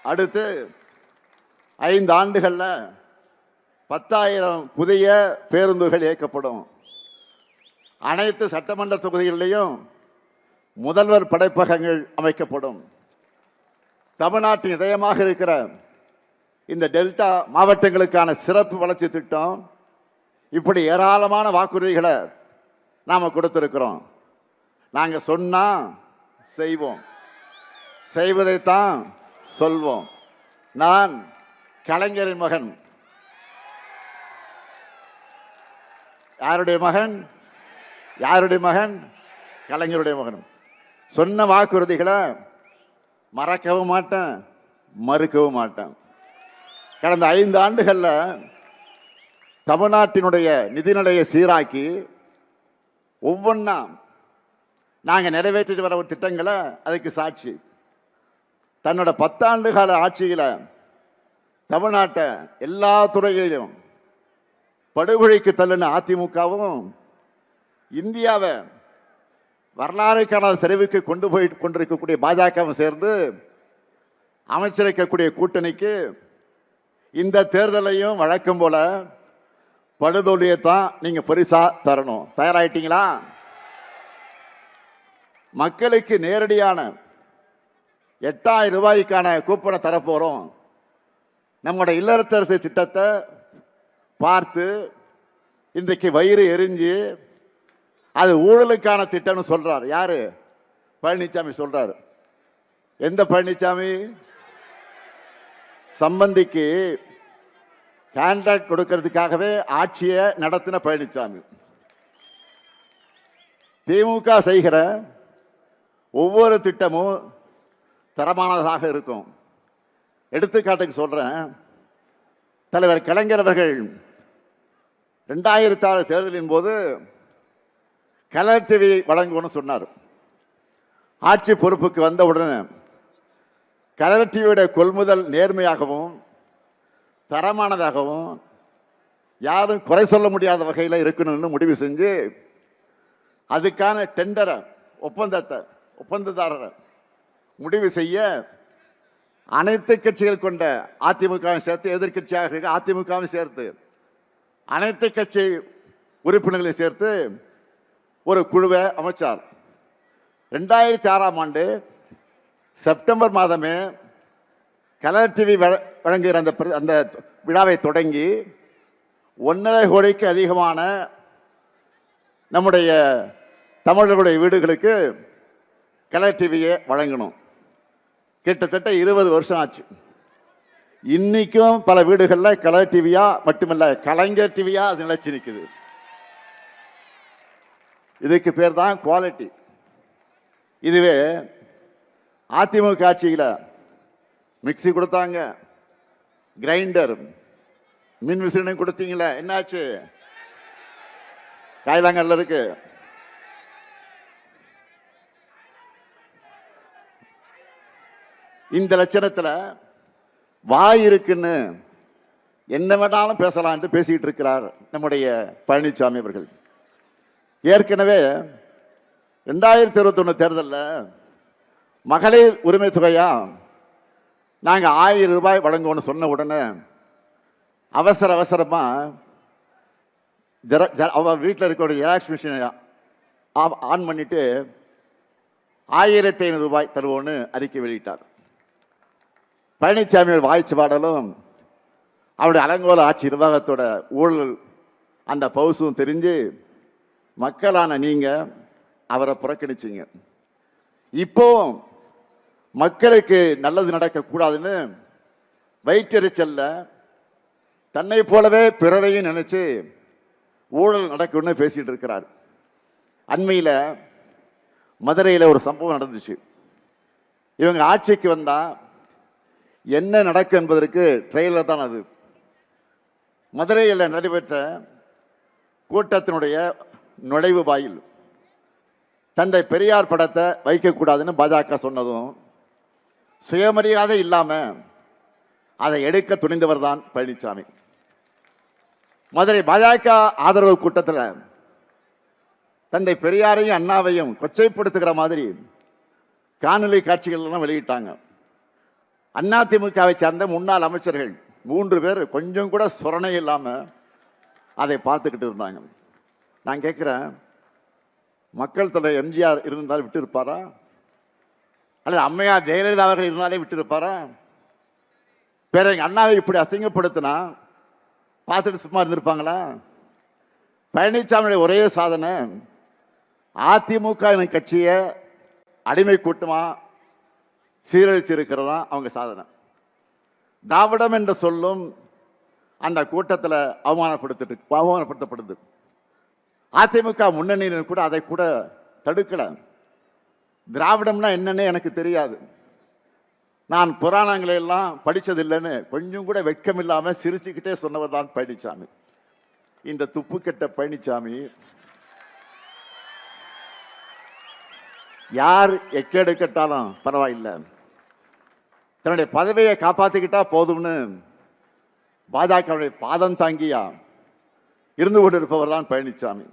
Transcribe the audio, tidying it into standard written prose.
அடுத்து 5 ஆண்டுகள்ல 10,000 புதிய பேருந்துகள் இயக்கப்படும். அனைத்து சட்டமன்ற தொகுதிகளிலையும் முதல்வர் படைப்பகங்கள் அமைக்கப்படும். தமிழ்நாட்டின் இதயமாக இருக்கிற இந்த டெல்டா மாவட்டங்களுக்கான சிறப்பு வளர்ச்சி திட்டம், இப்படி ஏராளமான வாக்குறுதிகளை நாம் கொடுத்திருக்கிறோம். நாங்கள் சொன்னா செய்வோம், செய்வதைத்தான் சொல்வோம். நான் கலைஞரின் மகன். யாருடைய மகன்? யாருடைய மகன்? கலைஞருடைய மகன். சொன்ன வாக்குறுதிகளை மறக்கவும் மாட்டேன், மறுக்கவும் மாட்டேன். கடந்த 5 ஆண்டுகள்ல தமிழ்நாட்டினுடைய நிதிநிலையை சீராக்கி ஒவ்வொன்றா நாங்கள் நிறைவேற்றிட்டு வர திட்டங்களை அதுக்கு சாட்சி. தன்னோட 10 ஆண்டு கால ஆட்சியில் தமிழ்நாட்டை எல்லா துறைகளிலும் படுகொலைக்கு தள்ளின அதிமுகவும் இந்தியாவை வரலாறு காணாத சரிவுக்கு கொண்டு போய் கொண்டிருக்கக்கூடிய பாஜகவும் சேர்ந்து அமைச்சிருக்கக்கூடிய கூட்டணிக்கு இந்த தேர்தலையும் வழக்கம் போல படுதோல்வியை தான் நீங்க பரிசா தரணும். தயாராயிட்டீங்களா? மக்களுக்கு நேரடியான 8,000 ரூபாய்க்கான கூப்பனை தரப்போறோம். நம்முடைய இல்லத்தரசு திட்டத்தை பார்த்து இன்றைக்கு வயிறு எரிஞ்சு அது ஊழலுக்கான திட்டம்னு சொல்றாரு. யாரு? பழனிசாமி சொல்றாரு. எந்த பழனிசாமி? சம்பந்திக்கு கான்ட்ராக்ட் கொடுக்கிறதுக்காகவே ஆட்சியை நடத்தின பழனிசாமி. திமுக செய்கிற ஒவ்வொரு திட்டமும் தரமானதாக இருக்கும். எடுத்துக்காட்டுக்கு சொல்றேன். தலைவர் கலைஞர் அவர்கள் 2006 தேர்தலின் போது கலர் டிவி வழங்குவோன்னு சொன்னார். ஆட்சி பொறுப்புக்கு வந்த உடனே கலர் டிவியோட கொள்முதல் நேர்மையாகவும் தரமானதாகவும் யாரும் குறை சொல்ல முடியாத வகையில் இருக்கணும்னு முடிவு செஞ்சு அதுக்கான டெண்டரை ஒப்பந்ததாரரை முடிவு செய்ய அனைத்து கட்சிகள் கொண்ட அதிமுகவும் சேர்த்து, எதிர்கட்சியாக இருக்க அதிமுகவும் சேர்த்து, அனைத்து கட்சி உறுப்பினர்களை சேர்த்து ஒரு குழுவை அமைச்சார். 2006ஆம் ஆண்டு செப்டம்பர் மாதமே கலர் டிவி வழங்குகிற அந்த விழாவை தொடங்கி 1.5 கோடிக்கு அதிகமான நம்முடைய தமிழர்களுடைய வீடுகளுக்கு கலர் டிவியை வழங்கணும். கிட்டத்தட்ட 20 வருஷம் ஆச்சு. இன்னைக்கும் பல வீடுகளில் கலர் டிவியா மட்டுமல்ல, கலைஞர் டிவியா அது நிலைச்சு நிற்குது. இதுக்கு பேர் தான் குவாலிட்டி. இதுவே அதிமுக ஆட்சியில் மிக்சி கொடுத்தாங்க, கிரைண்டர், மின் விசிறி கொடுத்தீங்களே, என்னாச்சு? காயிலாங்கல்ல இருக்கு. இந்த லட்சணத்தில் வாய் இருக்குன்னு என்ன வேணாலும் பேசலாம் என்று பேசிக்கிட்டு இருக்கிறார் நம்முடைய பழனிசாமி அவர்கள். ஏற்கனவே 2021 தேர்தலில் மகளிர் உரிமை தொகையா நாங்கள் 1000 ரூபாய் வழங்குவோன்னு சொன்ன உடனே அவசரமா அவ வீட்டில் இருக்கக்கூடிய ஜெராக்ஸ் மிஷினை ஆன் பண்ணிட்டு 1500 ரூபாய் தருவோன்னு அறிக்கை வெளியிட்டார். பழனிசாமியோட வாய்ச்சி பாடலும் அவருடைய அலங்கோல ஆட்சி நிர்வாகத்தோட ஊழல் அந்த பவுசும் தெரிஞ்சு மக்களான நீங்க அவரை புறக்கணிச்சிங்க. இப்போ மக்களுக்கு நல்லது நடக்கக்கூடாதுன்னு வயிற்றெரிச்சல்ல தன்னை போலவே பிறரையும் நினைச்சு ஊழல் நடக்கும்னு பேசிட்டு இருக்கிறார். அண்மையில் மதுரையில் ஒரு சம்பவம் நடந்துச்சு. இவங்க ஆட்சிக்கு வந்தா என்ன நடக்கும் என்பதற்கு ட்ரெயிலர் தான் அது. மதுரையில் நடைபெற்ற கூட்டத்தினுடைய நுழைவு வாயில் தந்தை பெரியார் படத்தை வைக்கக்கூடாதுன்னு பாஜக சொன்னதும் சுயமரியாதை இல்லாம அதை எடுக்க துணிந்தவர் தான் பழனிசாமி. மதுரை பாஜக ஆதரவு கூட்டத்தில் தந்தை பெரியாரையும் அண்ணாவையும் கொச்சைப்படுத்துகிற மாதிரி காணொலி காட்சிகள் எல்லாம் வெளியிட்டாங்க. அதிமுகவை சேர்ந்த முன்னாள் அமைச்சர்கள் 3 பேர் கொஞ்சம் கூட சுரணை இல்லாம அதை பார்த்துக்கிட்டு இருந்தாங்க. நான் கேட்கிறேன், மக்கள் தலைவர் எம்ஜிஆர் இருந்தால் விட்டு இருப்பாரா, அல்லது அம்மையார் ஜெயலலிதா அவர்கள் இருந்தாலே விட்டு இருப்பாரா? வேற எங்க அண்ணாவை இப்படி அசிங்கப்படுத்தினா பார்த்துட்டு சும்மா இருந்திருப்பாங்களா? பழனிசாமியுடைய ஒரே சாதனை அதிமுக எனும் கட்சியை அடிமை கூட்டமா சீரழிச்சிருக்கிறதா அவங்க சாதனை. திராவிடம் என்ற சொல்லும் அந்த கூட்டத்தில் அவமானப்படுத்தப்படுது. அதிமுக முன்னணியினர் கூட அதை கூட தடுக்கல. திராவிடம்னா என்னன்னு எனக்கு தெரியாது, நான் புராணங்களை எல்லாம் படிச்சதில்லைன்னு கொஞ்சம் கூட வெட்கம் இல்லாம சிரிச்சுக்கிட்டே சொன்னவர் தான் பழனிசாமி. இந்த துப்பு கெட்ட பழனிசாமி யார் எக்கேடு கட்டாலும் பரவாயில்லை, தன்னுடைய பதவியை காப்பாற்றிக்கிட்டா போதும்னு பாஜகவுடைய பாதம் தாங்கியா இருந்து கொண்டிருப்பவர் தான் பழனிசாமி.